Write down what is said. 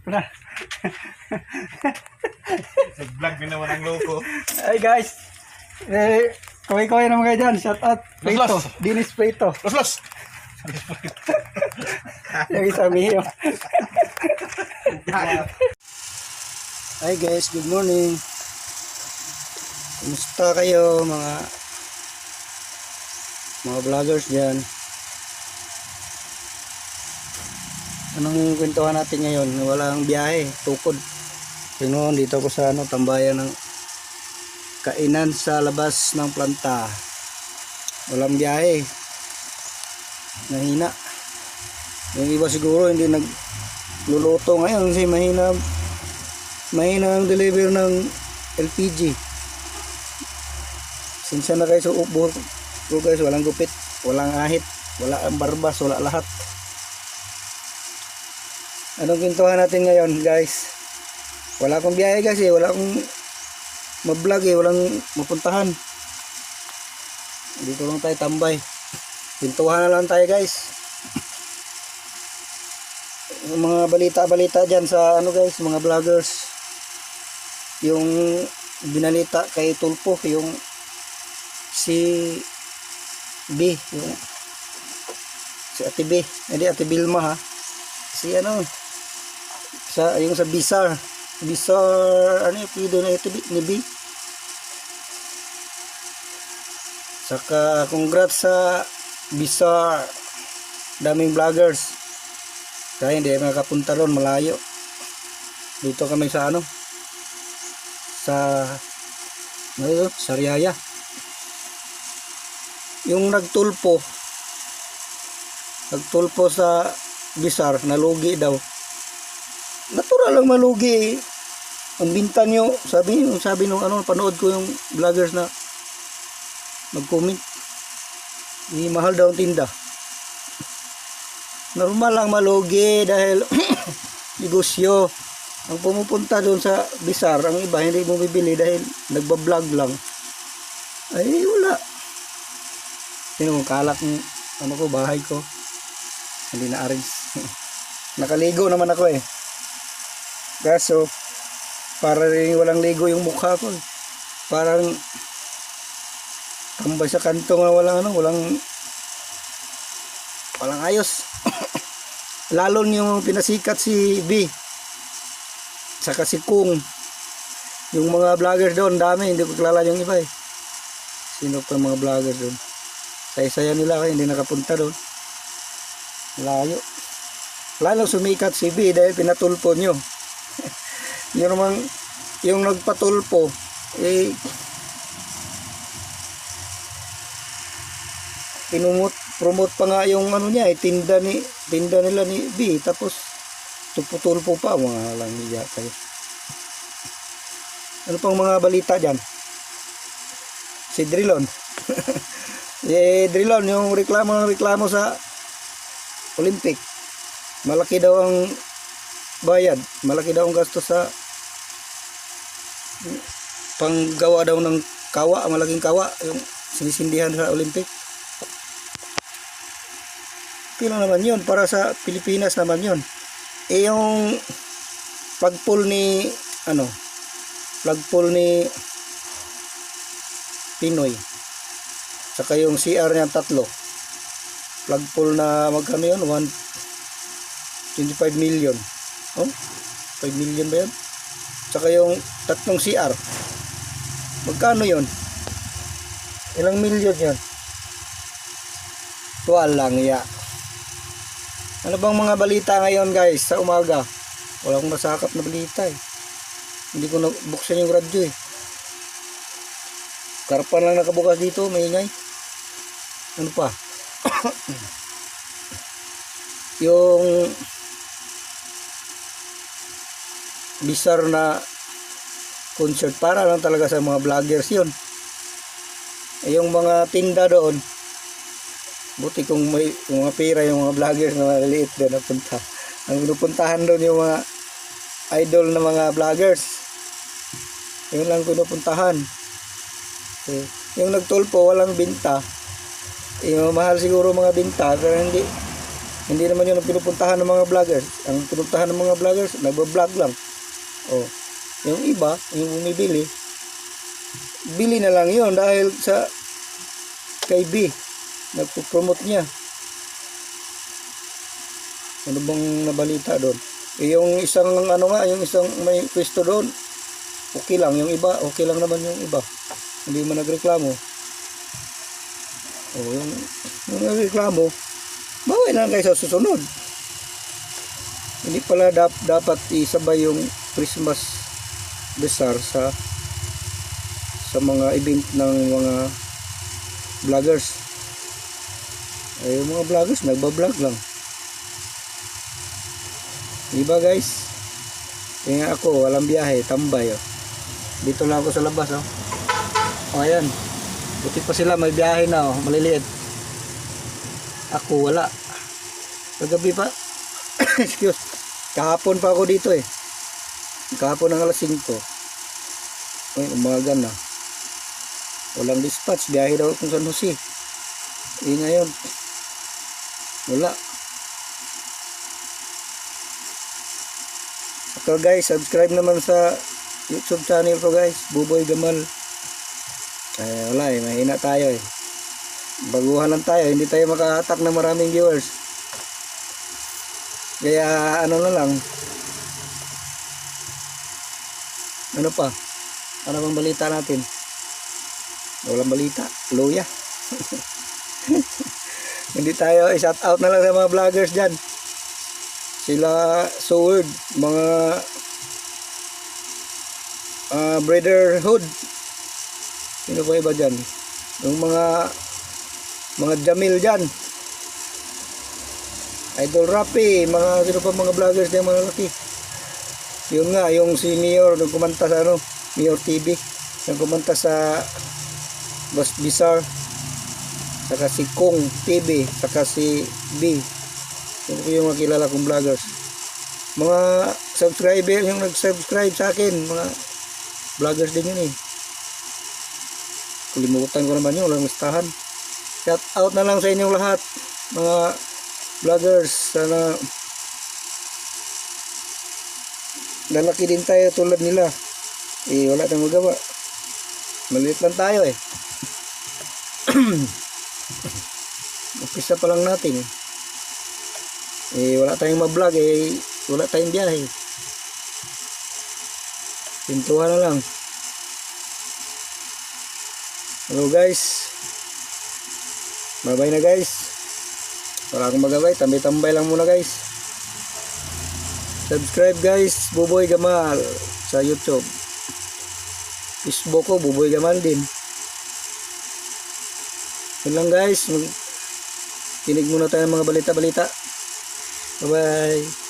Na. Nag-vlog din naman ang loko. Ay guys. Kaway-kaway naman kayo dyan. Shout out. Prito. Dinis Prito. Los! Yung isa miyo. Hi guys, good morning. Kumusta kayo mga vloggers dyan? Anong kwentuhan natin ngayon? Walang biyahe, tukod. Yun, dito ako sa tambayan ng kainan sa labas ng planta. Walang biyahe. Nahina. Yung iba siguro hindi nagluluto ngayon kasi mahina ang deliver ng LPG. Sinsa na kayo sa ubo guys, walang gupit, walang ahit, wala ang barbas, wala lahat. Anong kwentuhan natin ngayon guys? Wala akong biyahe kasi wala akong ma-vlog walang mapuntahan. Dito lang tayo tambay. Kwentuhan na lang tayo guys. Yung mga balita dyan sa guys, mga vloggers. Yung binalita kay Tulpo, yung si B, yung si Ate B, hindi Ate Bilma ha. Si yung sa Bizarre, yung pido na ito ni B. Saka congrats sa Bizarre, daming vloggers. Kaya hindi makapunta ron, malayo. Dito kami sa Sariaya. Yung nagtulpo sa Bizarre, nalugi daw. Natural lang malugi. Ang binta nyo, sabi nung panood ko yung vloggers na nag-comment, mahal daw ang tinda. Normal lang malugi dahil negosyo. Ang pumupunta doon sa Bizarre, ang iba hindi mo bibili dahil nagbablog lang. Ay wala. Sino kung kalat ng bahay ko, hindi na-arrange. Nakaligo naman ako kaso para rin walang ligo yung mukha ko parang tambay sa kanto nga walang ayos. Lalo yung pinasikat si B saka si Kung, yung mga vloggers doon dami, hindi ko kilala yung iba sino pa mga vloggers doon, saya nila hindi nakapunta doon, layo. Lalo sumikat si B dahil pinatulpo nyo. Yun naman yung nagpatulpo promote pa nga yung niya tinda nila ni B, tapos tuputulpo pa, mga lang niya kayo. Ano pang mga balita dyan? Si Drilon. Drilon yung reklamo sa Olympic, malaki daw ang bayad, malaki daw ang gasto sa panggawa daw ng kawa, malaking kawa yung sinisindihan sa Olympic. Pila naman yun, para sa Pilipinas naman yun. Yung flagpole ni Pinoy, saka yung CR niya 3 flagpole na magkano yun, 25 million. 5 million ba yun? Saka yung 3 CR, magkano yun? Ilang million yun? Walang ya. Ano bang mga balita ngayon guys sa umaga? Wala akong masakap na balita hindi ko nabuksan yung radyo Karapan lang nakabukas dito, maingay. Ano pa? Yung Bizarre na concert, para lang talaga sa mga vloggers yun. Yung mga tinda doon, buti kung may mga pera yung mga vloggers na maliliit doon napunta. Ang pinupuntahan doon yung mga idol na mga vloggers, yun lang pinupuntahan. Yung nagtulpo walang binta, yung mahal siguro mga binta, pero Hindi naman yun ang pinupuntahan ng mga vloggers. Ang pinuntahan ng mga vloggers, nagbablog lang. Oh, yung iba, yung bumibili, bili na lang yun dahil sa kay B. Nagpo-promote niya. Ano bang nabalita doon? Yung isang ano nga, yung isang may pwesto doon, okay lang. Yung iba, okay lang naman yung iba. Hindi man nagreklamo. Oh, yung nagreklamo, bawi na lang kayo sa susunod. Hindi pala dapat isabay yung Christmas Bazaar sa mga event ng mga vloggers. Ay, yung mga vloggers nagbablog lang. Diba guys? Kaya ako walang biyahe, tambay oh. Dito lang ako sa labas oh. O ayan. Buti pa sila may biyahe na oh, maliliit. Ako wala. Kagabi pa. Excuse. Kahapon pa ako dito eh. Kahapon ng alas 5. Ay, umaga na. Walang dispatch, biyahe daw kung San Jose. Eh ngayon. Wala. So guys, subscribe naman sa YouTube channel ko guys, Buboy Gamal. Wala eh, mahina tayo eh. Baguhan lang tayo, hindi tayo makahatak ng maraming viewers. Kaya ano na lang. Ano pa? Ano bang balita natin? Walang balita, luya. Hindi tayo, i-shout out na lang sa mga vloggers dyan. Sila Sword, mga Brotherhood. Sino pa iba dyan? Yung mga Jamil dyan. Idol Rapi, mga sino pa mga vloggers dyan, mga laki. Yun nga, yung si Mayor, nung kumanta sa ano, Mayor TV, nung kumanta sa Bas Bizarre, saka si Kong TV, saka si B. Yun po yung mga kilala kong vloggers. Mga subscriber yung nag-subscribe sa akin, mga vloggers din yun eh. Kalimutan ko naman yun, walang listahan. Shout out na lang sa inyong lahat, mga vloggers. Sana lalaki din tayo tulad nila. Eh wala tayong magawa. Maliit lang tayo eh. Umpisa pa lang natin eh. Wala tayong ma-vlog eh, wala tayong biyahe. Pintuhan na lang. Hello guys. Bye bye na guys. Wala akong magabay, tambay-tambay lang muna guys. Subscribe guys, Buboy Gamal sa YouTube. Facebook ko, Buboy Gamal din. Yun lang guys. Tinig muna tayo ng mga balita-balita. Bye bye.